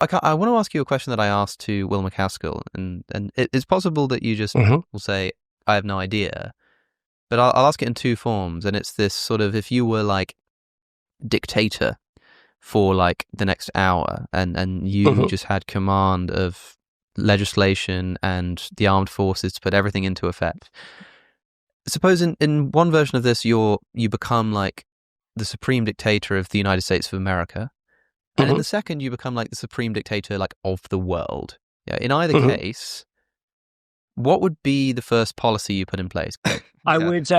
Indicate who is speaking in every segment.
Speaker 1: I want to ask you a question that I asked to Will McCaskill, and it's possible that you just
Speaker 2: Hmm.
Speaker 1: will say, I have no idea, but I'll ask it in two forms, and it's this sort of, if you were like dictator for like the next hour, and you
Speaker 2: Hmm.
Speaker 1: just had command of legislation and the armed forces to put everything into effect. Suppose in one version of this, you become like the supreme dictator of the United States of America, and in
Speaker 2: Hmm.
Speaker 1: the second, you become like the supreme dictator like of the world. Yeah. In either
Speaker 2: Hmm.
Speaker 1: case, what would be the first policy you put in place?
Speaker 2: I
Speaker 1: Yeah.
Speaker 2: would,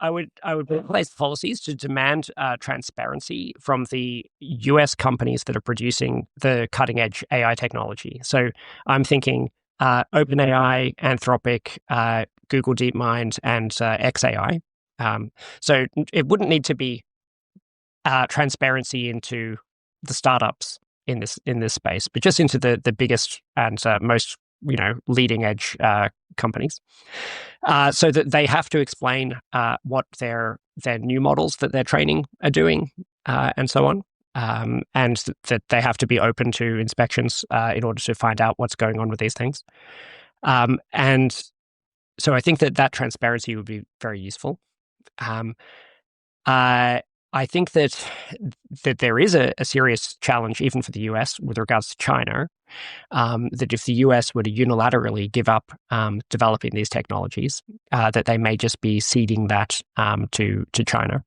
Speaker 2: I would put in place policies to demand transparency from the US companies that are producing the cutting edge AI technology. So I'm thinking OpenAI, Anthropic, Google DeepMind, and XAI. So it wouldn't need to be transparency into the startups in this space, but just into the biggest and most leading edge companies, so that they have to explain what their new models that they're training are doing, and so on, and that they have to be open to inspections in order to find out what's going on with these things. And so I think that transparency would be very useful. Um, uh, I think that there is a serious challenge, even for the US, with regards to China. That if the US were to unilaterally give up developing these technologies, that they may just be ceding that to China.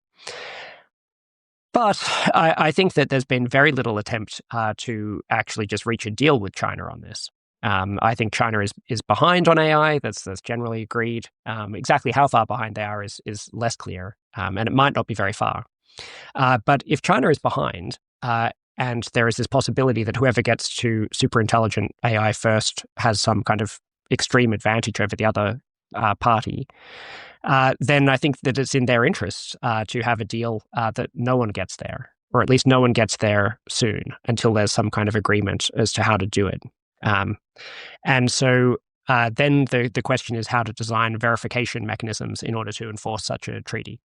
Speaker 2: But I think that there's been very little attempt to actually just reach a deal with China on this. I think China is behind on AI. That's generally agreed. Exactly how far behind they are is less clear, and it might not be very far. But if China is behind, and there is this possibility that whoever gets to super intelligent AI first has some kind of extreme advantage over the other party, then I think that it's in their interests to have a deal that no one gets there, or at least no one gets there soon until there's some kind of agreement as to how to do it. Um, and so then the question is how to design verification mechanisms in order to enforce such a treaty.